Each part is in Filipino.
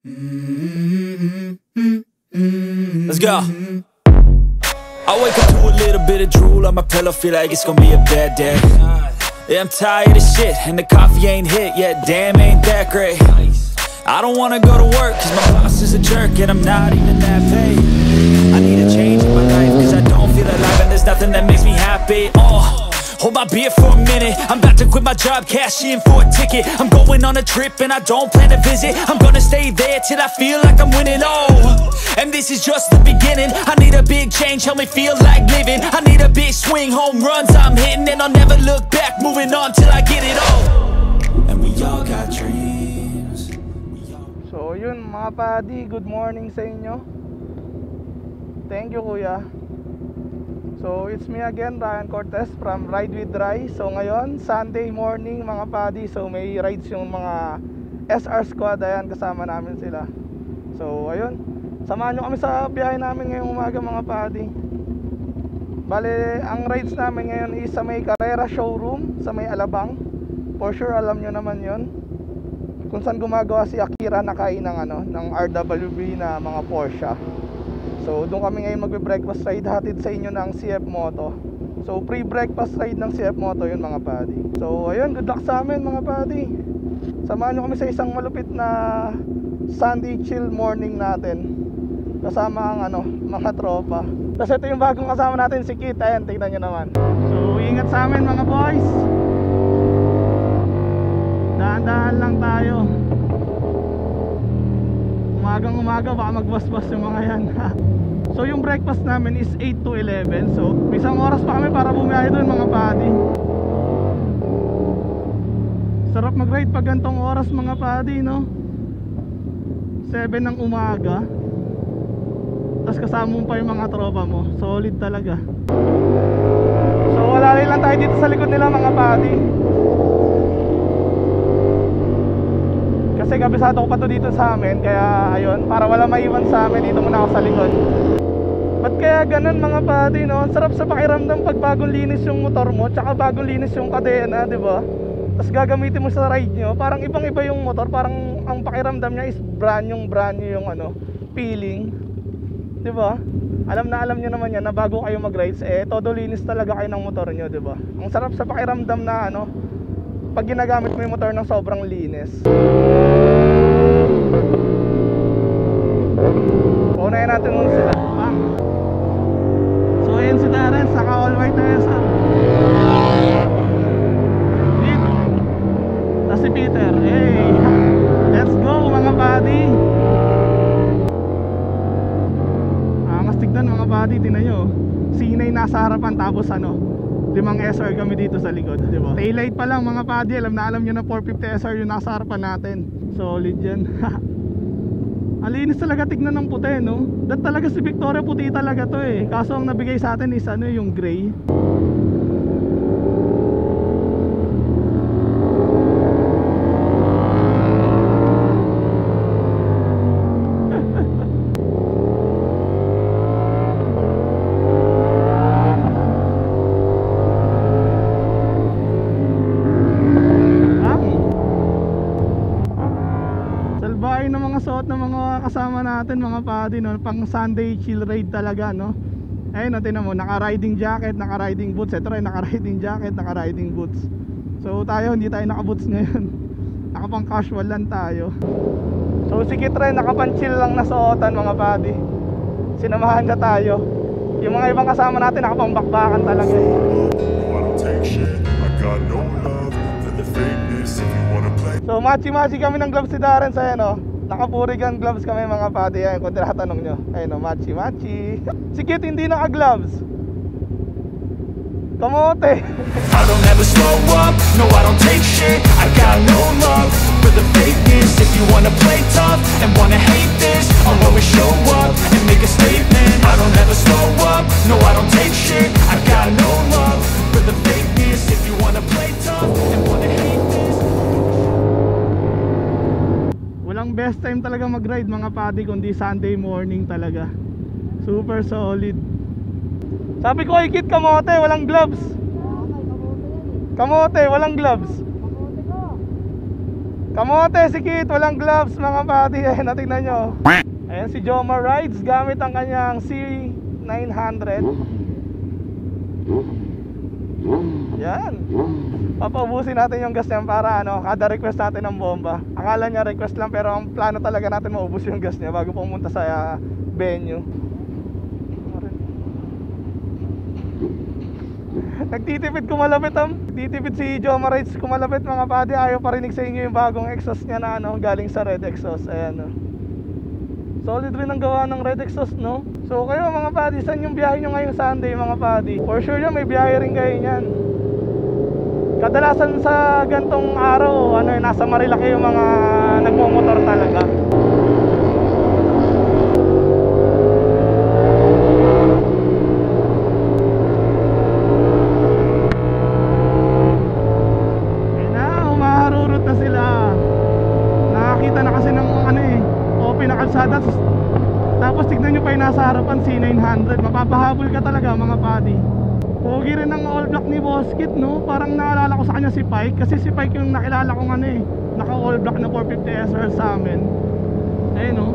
Let's go. I wake up to a little bit of drool on my pillow, feel like it's gonna be a bad day. Yeah, I'm tired of shit, and the coffee ain't hit yet, damn, ain't that great. I don't wanna go to work, cause my boss is a jerk, and I'm not even that paid. I need a change in my life, cause I don't feel alive, and there's nothing that makes me happy. Hold my beer for a minute, I'm about to quit my job, cash in for a ticket. I'm going on a trip and I don't plan to visit. I'm gonna stay there till I feel like I'm winning, and this is just the beginning. I need a big change, help me feel like living. I need a big swing, home runs I'm hitting, and I'll never look back, moving on till I get it all. And we all got dreams. So yun mga padi, good morning sa inyo. Thank you kuya. So it's me again, Ryan Cortez from Ride with Rai. So ngayon, Sunday morning mga padi. So may rides yung mga SR Squad. Ayan, kasama namin sila. So ayun, samahan nyo kami sa biyahe namin ngayong umaga mga padi. Bale, ang rides namin ngayon is sa may Carrera Showroom, sa may Alabang. For sure alam nyo naman yun, kung saan gumagawa si Akira Nakai ng RWB na mga Porsche. So doon kami ngayon magbe-breakfast ride, hatid sa inyo ng CF Moto. So pre-breakfast ride ng CF Moto yun mga padi. So ayun, good luck sa amin mga padi. Samahan nyo kami sa isang malupit na Sunday chill morning natin, kasama ang mga tropa. Tapos ito yung bagong kasama natin, si Kit. Ayan, tignan nyo naman. So ingat sa amin mga boys. Dahan-dahan lang tayo. Umagang umaga baka magbasbas yung mga yan. So yung breakfast namin is 8 to 11. So isang oras pa kami para bumiyahe doon mga padi. Sarap mag-ride pag gantong oras mga padi, no? 7 ng umaga, tapos kasama mo pa yung mga tropa mo. Solid talaga. So wala lang tayo dito sa likod nila mga padi, kasi kabisado ko pa to dito sa amin. Kaya ayun, para wala maiwan sa amin, dito muna ako sa likod. Ba't kaya ganun mga padi, no? Sarap sa pakiramdam pag bagong linis yung motor mo, tsaka bagong linis yung kadena, diba? Tapos gagamitin mo sa ride nyo, parang ibang iba yung motor. Parang ang pakiramdam niya is brand new yung feeling, diba? Alam nyo naman yan na bago kayo mag-rides, todo linis talaga kayo ng motor nyo, diba? Ang sarap sa pakiramdam na pag ginagamit mo yung motor ng sobrang linis. Unahin natin muna sila. So ayun si Darren, saka all white na SR. Tapos si Peter. Hey, let's go mga buddy. Mas tignan mga buddy, tignan nyo. Sinay nasa harapan, tapos 5 SR kami dito sa likod, diba? Taillight pa lang mga padi, alam nyo na 450 SR yung nasa harapan natin. Solid yan. Alinis talaga tignan ng puti, no? Dat talaga si Victoria, puti talaga to kaso ang nabigay sa atin is yung gray. Suot ng mga kasama natin mga padi, no? Pang Sunday chill ride talaga, no? Ayun, tingnan mo, naka-riding jacket, naka-riding boots. Ito rin, naka-riding jacket, naka-riding boots. So tayo, hindi tayo naka-boots ngayon. Nakapang casual lang tayo. So si Kit rin, nakapang-chill lang na suotan mga padi. Sinamahan na tayo. Yung mga ibang kasama natin, nakapang-bakbakan talaga. So matchy-matchy kami ng gloves si Darren sa Naka-purigan gloves kami mga padi. Ayan, kung tinatanong nyo, ayun matchy-matchy. Si Kit hindi naka-gloves. Kamote. I don't ever slow up, no I don't take shit. I got no love for the fakeness. If you wanna play tough and wanna hate this, I'll always show up and make a statement. I don't ever slow up, no I don't take shit. I got no love for the fakeness. If you wanna play tough and wanna hate this. Walang best time talaga mag-ride mga padi kundi Sunday morning talaga. Super solid. Sabi ko kay Kit, kamote, walang gloves. Kamote, walang gloves. Kamote, si Kit, walang gloves mga buddy. Ayan, natignan nyo. Ayan si Jomar Rides gamit ang kanyang C900. Yan. Papaubusin natin yung gas niyan para kada request natin ng bomba. Akala niya request lang pero ang plano talaga natin maubos yung gas niya bago pumunta sa venue. Nagtitipid si Jomar Rides kumalapit mga buddy. Ayaw parinig sa inyo yung bagong exhaust niya na galing sa red exhaust. Ayan solid rin ang gawa ng red exhaust, no? So kayo mga buddy, saan yung biyahe nyo ngayong Sunday mga buddy? For sure yan, may biyahe rin kayo yan. Kadalasan sa gantong araw, nasa Marilaki yung mga nagmomotor talaga. Ayun na, humaharurot na sila. Nakakita na kasi ng open na kalsada. Tapos tignan nyo pa yung nasa harapan, C900. Mapapahabol ka talaga mga buddy. Pogi rin ang all black ni Boss Kit, no? Parang naalala ko sa kanya si Pike. Kasi si Pike yung nakilala kong naka all black na 450 SR sa amin. Ayun, no?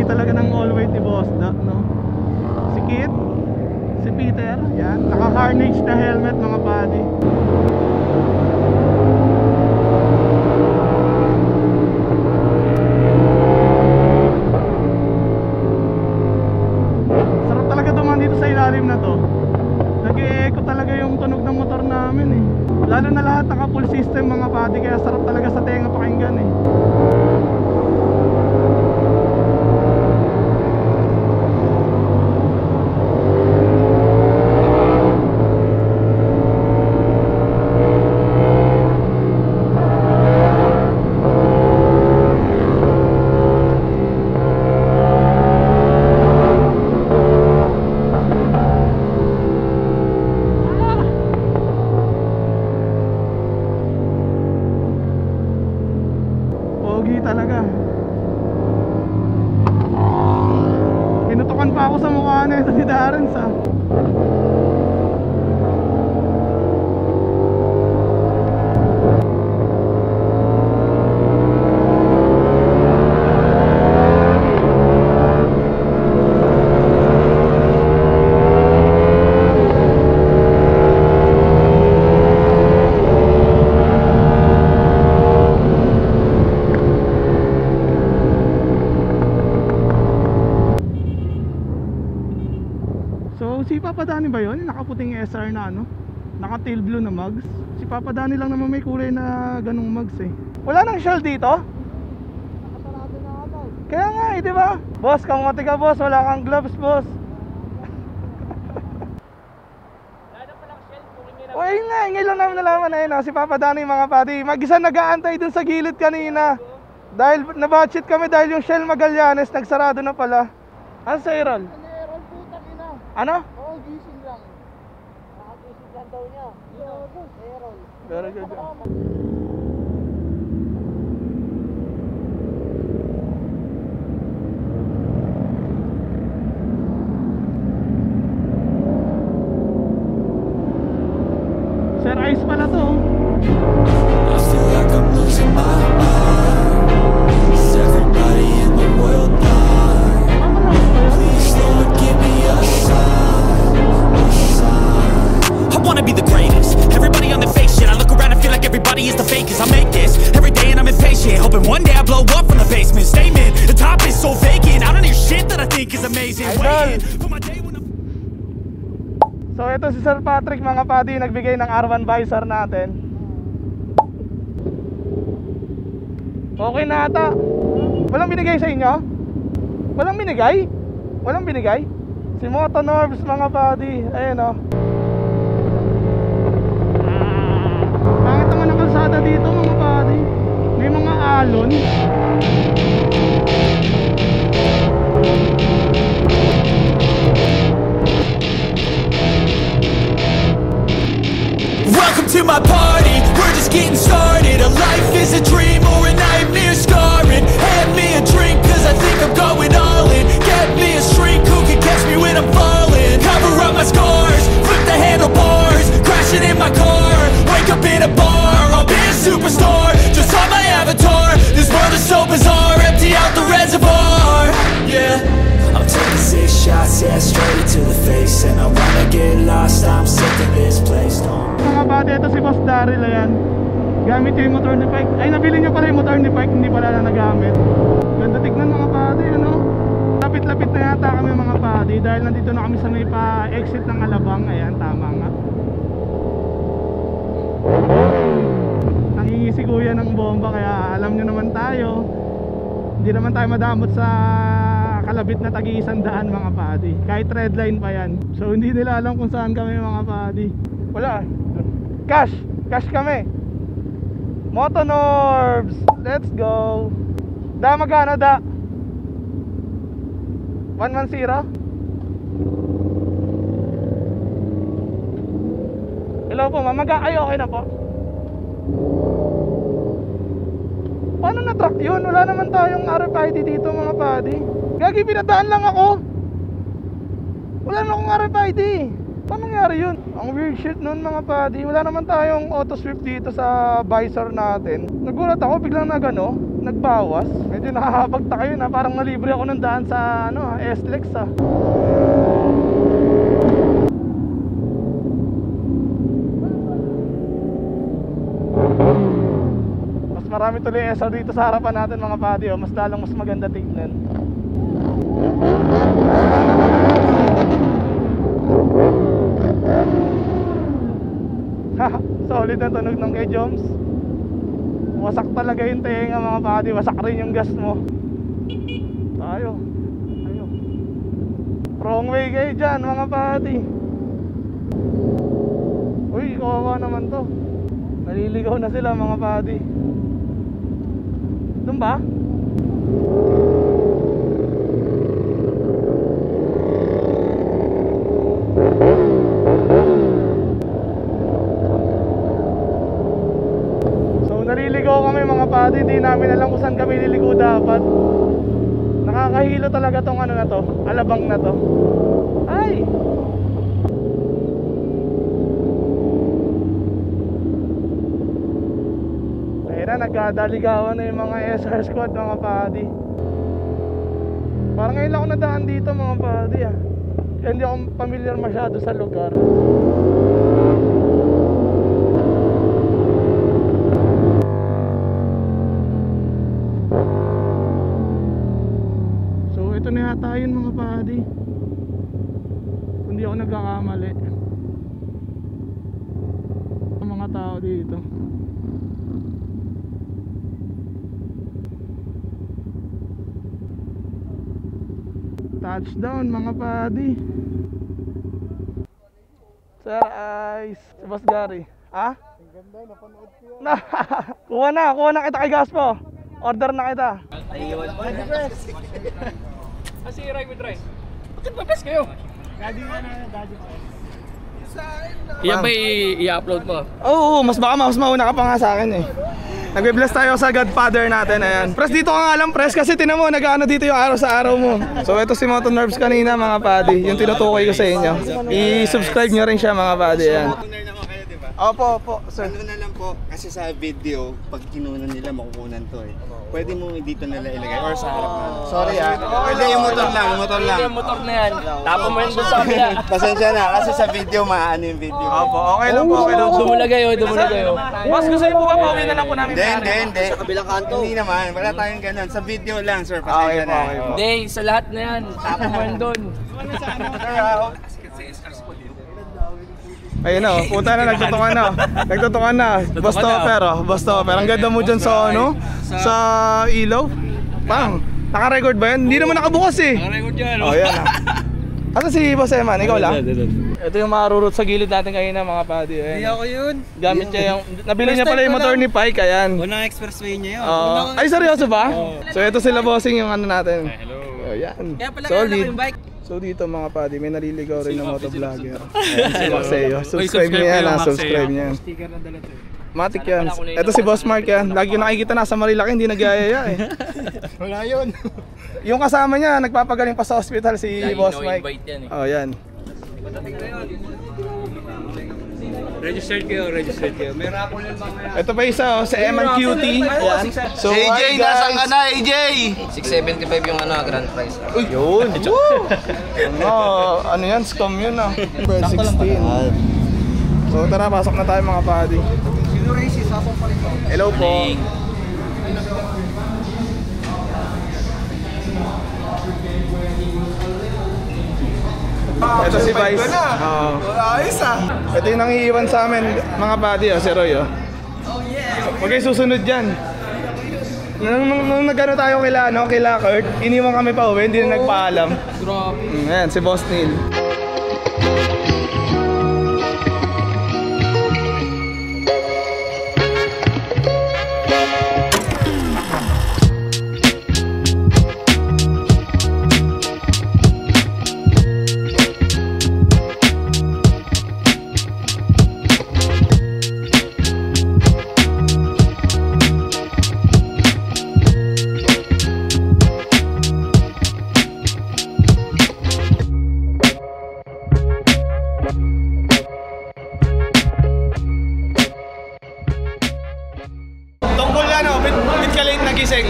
Talaga ng all white ni Boss Doc, no? Si Kit, si Peter, yan, naka-carnage na helmet mga buddy. Sarap talaga dumaan dito sa ilalim na to. Nag-e-echo talaga yung tunog ng motor namin eh. Lalo na lahat naka-full system mga buddy, kaya sarap talaga sa tenga pakinggan eh. Talaga pinutukan pa ako sa mukha na ito ni Darren sa si Papa Danny ba yun? Nakaputing SR na naka tail blue na mugs. Si Papa Danny lang naman may kulay na ganung mugs eh. Wala nang shell dito? Nakasarado na agad. Kaya nga eh, diba? Boss, kamote ka boss, wala kang gloves boss. Wala na palang shell, o ayun nga, ngayon lang namin nalaman na si Papa Danny mga buddy. Mag-isa nag-aantay dun sa gilid kanina. Dahil na-budget kami dahil yung Shell Magallanes nagsarado na pala. Ano sa Errol? Ano? Oo, gising lang. Nakagising lang daw niya. Errol. Very good. Sir Ice pala to. I feel like I'm losing my mind. Is everybody in the world blind? Please Lord give me a sign, a sign. I wanna be the greatest. Everybody on the fake shit. I look around and feel like everybody is the fakest. I make this every day and I'm impatient, hoping one day I blow up from the basement. Statement, the top is so vacant. I don't hear shit that I think is amazing. Waiting for my day when I'm... So ito si Sir Patrick mga buddy, nagbigay ng R1 visor natin. Okay na ata. Walang binigay sa inyo? Walang binigay? Walang binigay? Si Moto Norbs mga buddy. Ayan o. Pangit naman ang kalsada dito mga buddy. May mga alon. Welcome to my party, we're just getting ito si Boss Daryl, ayan. Gamit niya yung motor ni Pike. Ay, nabili niya pala yung motor ni Pike, hindi pala na nagamit. Ganda tignan mga padi, ano. Lapit-lapit na yata kami mga padi dahil nandito na kami sa may pa-exit ng Alabang. Ayan, tama nga. Nangingi si kuya ng bomba kaya alam nyo naman tayo. Hindi naman tayo madamot sa kalabit na tagi-100 mga padi. Kahit red line pa yan. So hindi nila alam kung saan kami mga padi. Wala. Cash kami. Motonorbs. Let's go. Da magkano da? 110? Hello po ma'am. Ay okay na po. Paano na-track yun? Wala naman tayong RFID dito mga padi. Gagi, pinadaan lang ako. Wala naman akong RFID. Paano nangyari yun? Ang weird shit nun mga padi. Wala naman tayong auto sweep dito sa visor natin. Nagulat ako, biglang nagbawas. Medyo nakakapagtaka yun ha. Parang nalibre ako ng daan sa SLEX ha. Marami tuloy SR dito sa harapan natin mga padi, oh. Mas maganda tignan. Solid ang tunog ng kay Joms. Wasak talaga yung tenga mga padi. Wasak rin yung gas mo. Tayo. Wrong way kayo dyan mga padi. Uy, kawawa naman to. Naliligaw na sila mga padi. Doon ba? So naliligaw kami mga padi. Hindi namin alam kung saan kami liligo dapat. Nakakahilo talaga tong na to, Alabang na to. Ay! Nagkadaligawan na yung mga SR squad mga padi. Parang ngayon lang ako nadaan dito mga padi ah. Kaya hindi ako familiar masyado sa lugar. So ito na yata yun mga padi. Kung di ako nagkakamali. Ang mga tao dito. Touchdown mga padi. Sir Ice. Si Boss Gary. Ha? Ang ganda, napanood ko yun. Kuha na kita kay Gaspo. Order na kita. Kasi Ray with Ray. Bakit mabes kayo? Daddy na. Yan ba i-upload mo? Oo, mas mauna ka pa nga sa akin eh. Nagbe-bless tayo sa Godfather natin, ayan. Press dito ka nga lang, press, kasi tinan mo, nag-ano dito yung araw sa araw mo. So ito si Motonorbs kanina mga padi, yung tinutukoy ko sa inyo. I-subscribe nyo rin siya mga padi, ayan. Opo, sir. Ano na lang po, kasi sa video, pag kinunan nila, makukunan to eh. Pwede mo dito nila ilagay or sa harap na. Sorry ah. Pwede yung motor lang. Yung motor na yan. Tapo mo yun doon sa kabila. Pasensya na, kasi sa video, maano yung video. Opo, okay lang po. Dumulagay kayo. Boss, gusto niyo po ba pauwi na lang po namin? Hindi. Sa kabilang kanto. Hindi naman, wala tayong ganun. Sa video lang, sir. Pasensya na. Hindi, sa lahat na yan. Tapo mo yun doon. Ayun na, puta na, nagtutukan na. Boss Topper, ang ganda mo dyan sa sa ilaw. Pang, naka-record ba yan? Hindi naman nakabukas eh. Naka-record yan. Oh, yan. Asa si Boss Eman? Ikaw lang? Ito yung marurot sa gilid natin kanina mga padi. Hindi ako yun. Gamit niya yung, nabili niya pala yung motor ni Pike, ayan. Unang expressway niya yun. Ay, seryoso ba? So ito sila bossing yung natin. Hello. Oh, yan. Kaya pala Solid. yung bike. So dito mga padi, may naliligaw rin na motovlogger. Si Maxeo. Subscribe niya yan, subscribe niya. Sticker na dala to. Matik yan. Ito si Boss Mark yan. Lagi ko nakikita nasa Marilaki, hindi nagyayaya eh. Wala yun. Yung kasama niya, nagpapagaling pa sa hospital si Boss Mike. invite yan eh. Oh, yan. Registered kayo. May raffle yan mamaya. Ito pa isa, sa M&QT. Yan. So, AJ, hi, nasaan guys. ka na, AJ? 675 yung grand prize. Yun. Ano yan, scam yun ah. Number 16. So So tara, pasok na tayo mga buddy. Sino racist? Sasok pa rin ko. Hello po. Ito si Vice. Ayos ah. Ito yung nangiiwan sa amin mga buddy, si Roy. Huwag kayo susunod dyan. Nung nagano tayo kila Kurt, iniwan kami pa uwi, hindi na nagpaalam. Grabe. Ayan, si Boss Neil. Tungkol yan o, bit ka late nagising.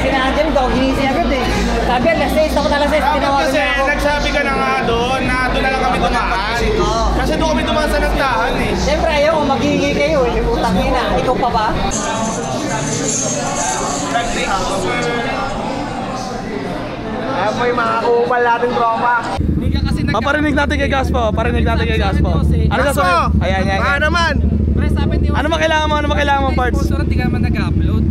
Sinadyan ko, ginising agad eh. Sabi, alas 6, ako na alas 6, Dapat tinawagan kasi na ako. nagsabi ka na nga doon na doon na lang kami dumaan. Kasi doon kami dumaan sa nagtahan eh. Siyempre ayaw, magiging kayo eh. Utang ina, ikaw pa ba? Ay, may mga kupal natin tropa. Paparinig natin kay Gaspo, parinig natin kay Gaspo. Ano sasabihin? Ayan, yan. Baka naman. Ano ba kailangan mo? Ano ba kailangan mo parts? Hindi ka naman nag-upload.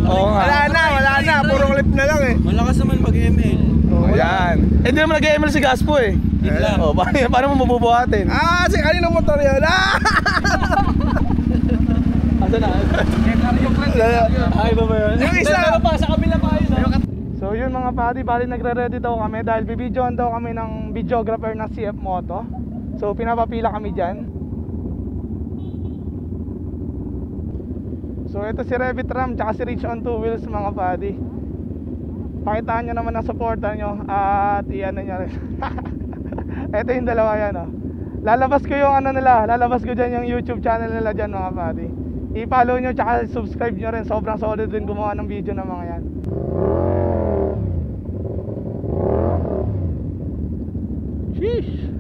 Oo nga. Wala na. Puro clip na lang eh. Malakas naman mag-ML. Ayan. Eh, hindi naman nag-ML si Gaspo eh. Oh, paano mo mabubuhatin? Si kaninong motor yun? Asa na? Ay, ba yun? Yung isa! Sa kabila pa yun. So yun mga buddy, bali nagre-ready daw kami dahil bibidyoan daw kami ng videographer ng CF Moto. So pinapapila kami dyan. So ito si Revit Ram tsaka si Rich on 2 Wheels mga buddy. Pakitaan nyo naman ang supportan nyo at iyan nyo rin. Ito yung dalawa yan oh. Lalabas ko yung ano nila, lalabas ko dyan yung YouTube channel nila dyan mga buddy. I-follow nyo tsaka subscribe nyo rin, sobrang solid din gumawa ng video ng mga yan. Sheesh.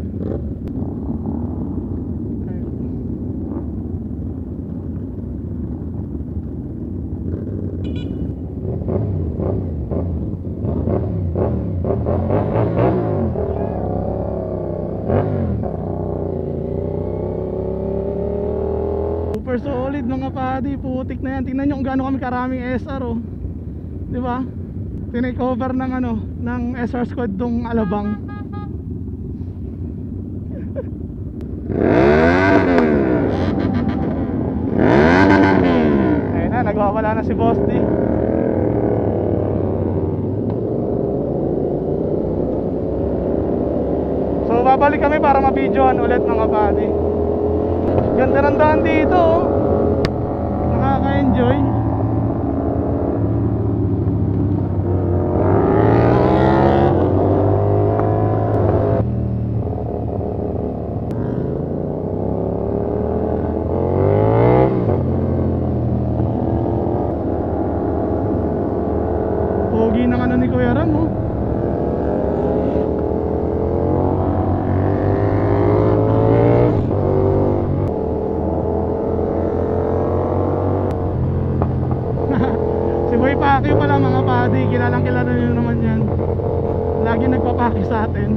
Super solid mga padi, putik na yan. Tingnan nyo kung gaano kami karaming SR oh. Di ba? Tinake-over ng ano, ng SR squad tong Alabang. Ayun na, nagwawala na si Boss D. So babalik kami para ma-videoan ulit mga buddy. Ganda ng daan dito oh. Nakaka-enjoy. Pogi ng ano ni Kuya Ram oh. Si Boy Pacquiao pala mga buddy, kilalang kilala nyo naman yan. Lagi nagpapaki sa atin.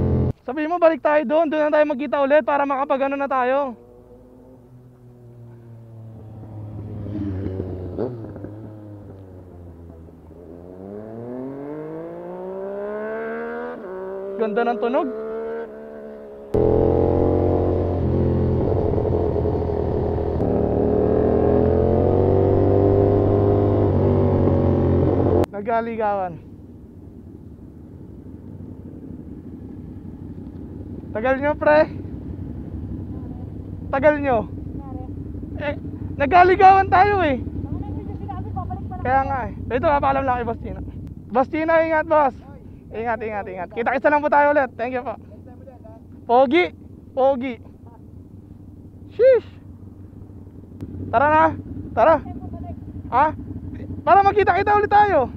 Sabihin mo balik tayo doon, doon na tayo magkita ulit para makapag ano na tayo. Ganda ng tunog. Nagaligawan. Tagal nyo pre. Tagal nyo. Nagaligawan tayo eh. Kaya nga eh. Ito papaalam lang kay Boss Tina. Boss Tina, ingat boss. Ingat. Kita-kita lang po tayo ulit. Thank you po. Pogi. Sheesh. Tara na. Tara. Ha? Para magkita-kita ulit tayo.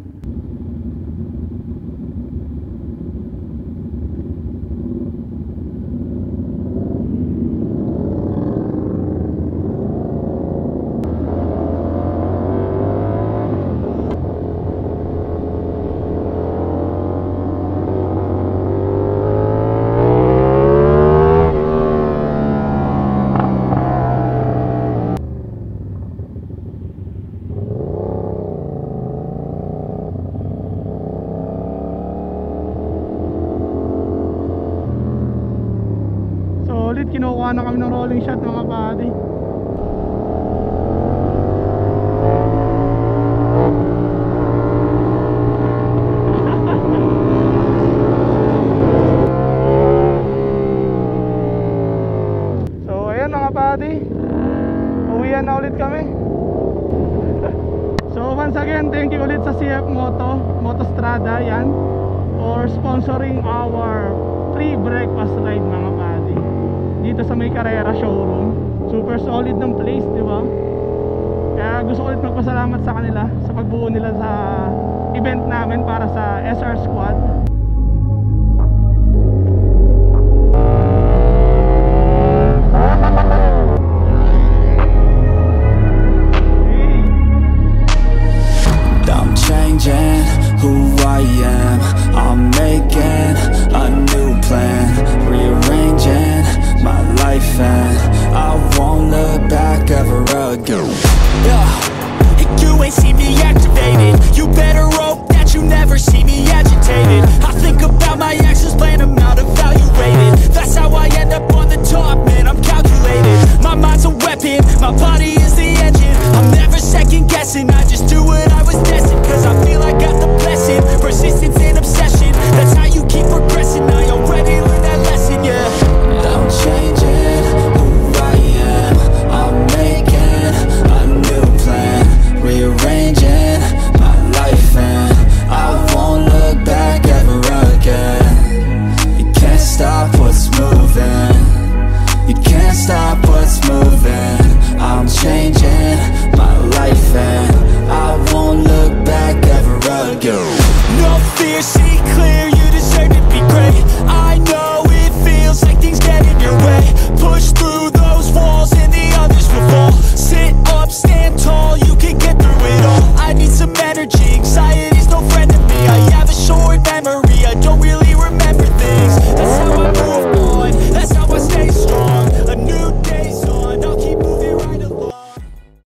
gumawa na kami ng rolling shot mga buddy. So ayan mga buddy, uwian na ulit kami. So once again, thank you ulit sa CF Motostrada yan for sponsoring our free breakfast ride mga buddy dito sa May Carrera showroom. Super solid ng place, di ba? Kaya gusto ko ulit magpasalamat sa kanila sa pagbuo nila sa event namin para sa SR Squad.